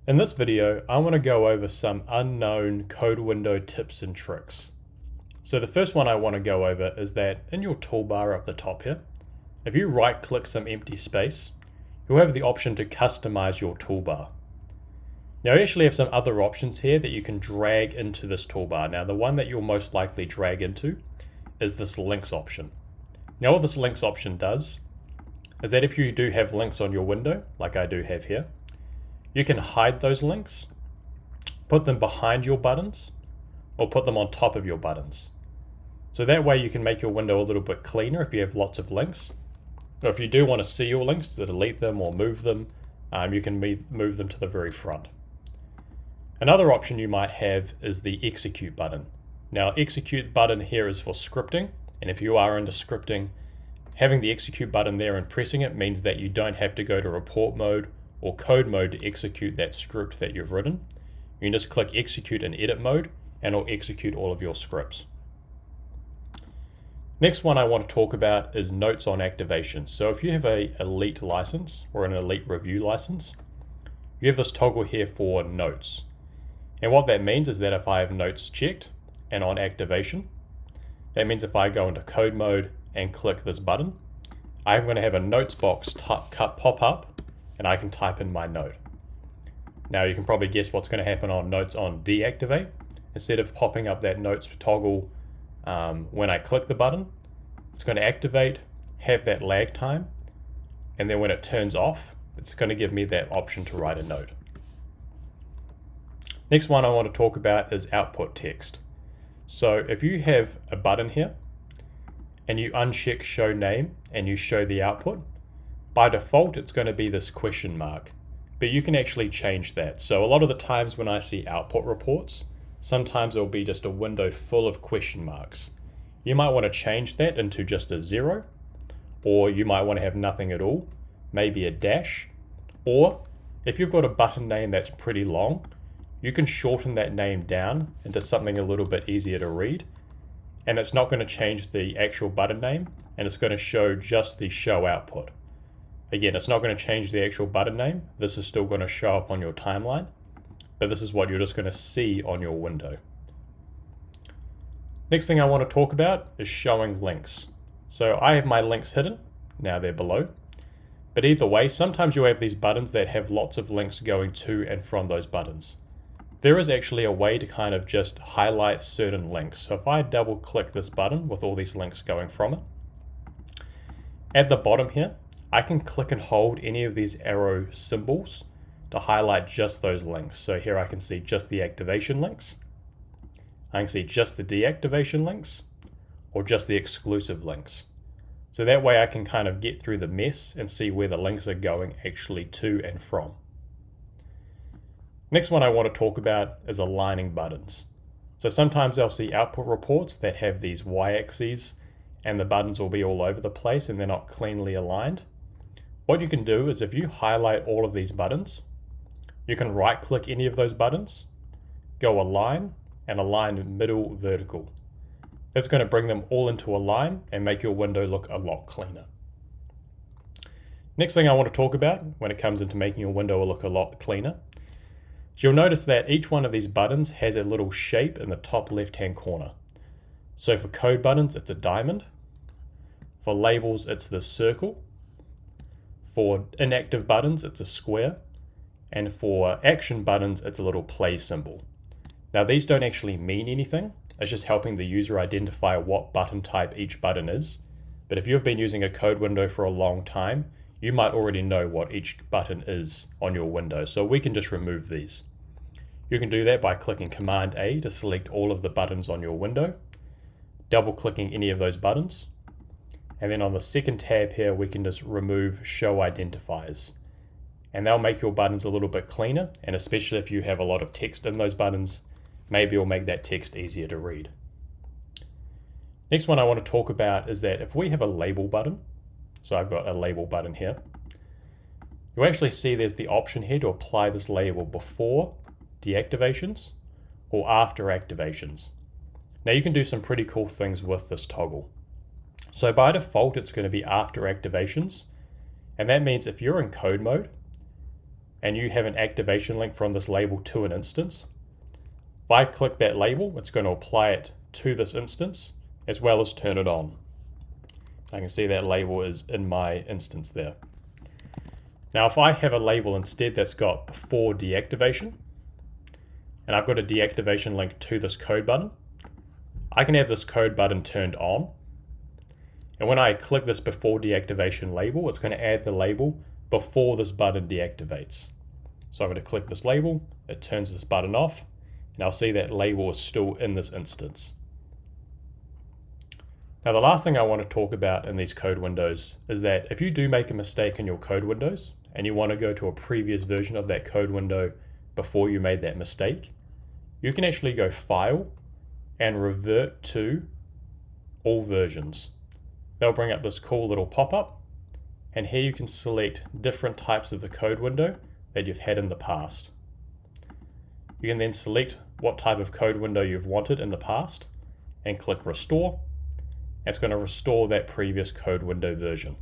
In this video, I want to go over some unknown code window tips and tricks. So the first one I want to go over is that in your toolbar up the top here, if you right click some empty space, you'll have the option to customize your toolbar. Now you actually have some other options here that you can drag into this toolbar. Now the one that you'll most likely drag into is this links option. Now what this links option does is that if you do have links on your window, like I do have here, you can hide those links, put them behind your buttons, or put them on top of your buttons. So that way you can make your window a little bit cleaner if you have lots of links. Or if you do want to see your links, to delete them or move them, you can move them to the very front. Another option you might have is the execute button. Now execute button here is for scripting, and if you are into scripting, having the execute button there and pressing it means that you don't have to go to report mode or code mode to execute that script that you've written. You can just click execute in edit mode and it'll execute all of your scripts. Next one I want to talk about is notes on activation. So if you have an elite license or an elite review license, you have this toggle here for notes. And what that means is that if I have notes checked and on activation, that means if I go into code mode and click this button, I'm going to have a notes box pop up and I can type in my note. Now you can probably guess what's going to happen on notes on deactivate. Instead of popping up that notes toggle when I click the button, it's going to activate, have that lag time, and then when it turns off, it's going to give me that option to write a note. Next one I want to talk about is output text. So if you have a button here and you uncheck show name and you show the output, by default it's going to be this question mark, but you can actually change that. So a lot of the times when I see output reports, sometimes it'll be just a window full of question marks. You might want to change that into just a 0, or you might want to have nothing at all, maybe a dash, or if you've got a button name that's pretty long, you can shorten that name down into something a little bit easier to read, and it's not going to change the actual button name, and it's going to show just the show output. Again, it's not going to change the actual button name. This is still going to show up on your timeline, but this is what you're just going to see on your window. Next thing I want to talk about is showing links. So I have my links hidden. Now they're below. But either way, sometimes you have these buttons that have lots of links going to and from those buttons. There is actually a way to kind of just highlight certain links. So if I double click this button with all these links going from it, at the bottom here, I can click and hold any of these arrow symbols to highlight just those links. So here I can see just the activation links. I can see just the deactivation links or just the exclusive links. So that way I can kind of get through the mess and see where the links are going actually to and from. Next one I want to talk about is aligning buttons. So sometimes I'll see output reports that have these y-axes and the buttons will be all over the place and they're not cleanly aligned. What you can do is if you highlight all of these buttons, you can right click any of those buttons, go align, and align middle vertical. That's going to bring them all into a line and make your window look a lot cleaner. Next thing I want to talk about when it comes into making your window look a lot cleaner, is you'll notice that each one of these buttons has a little shape in the top left hand corner. So for code buttons, it's a diamond. For labels, it's this circle. For inactive buttons, it's a square. And for action buttons, it's a little play symbol. Now these don't actually mean anything. It's just helping the user identify what button type each button is. But if you've been using a code window for a long time, you might already know what each button is on your window. So we can just remove these. You can do that by clicking Command A to select all of the buttons on your window, double clicking any of those buttons. And then on the second tab here, we can just remove show identifiers. And they'll make your buttons a little bit cleaner. And especially if you have a lot of text in those buttons, maybe it'll make that text easier to read. Next one I want to talk about is that if we have a label button, so I've got a label button here, you'll actually see there's the option here to apply this label before deactivations or after activations. Now you can do some pretty cool things with this toggle. So by default, it's going to be after activations. And that means if you're in code mode and you have an activation link from this label to an instance, if I click that label, it's going to apply it to this instance as well as turn it on. I can see that label is in my instance there. Now if I have a label instead that's got before deactivation, and I've got a deactivation link to this code button, I can have this code button turned on. And when I click this before deactivation label, it's going to add the label before this button deactivates. So I'm going to click this label, it turns this button off, and I'll see that label is still in this instance. Now the last thing I want to talk about in these code windows is that if you do make a mistake in your code windows and you want to go to a previous version of that code window before you made that mistake, you can actually go File and Revert to All Versions. They'll bring up this cool little pop-up, and here you can select different types of the code window that you've had in the past. You can then select what type of code window you've wanted in the past and click Restore. It's going to restore that previous code window version.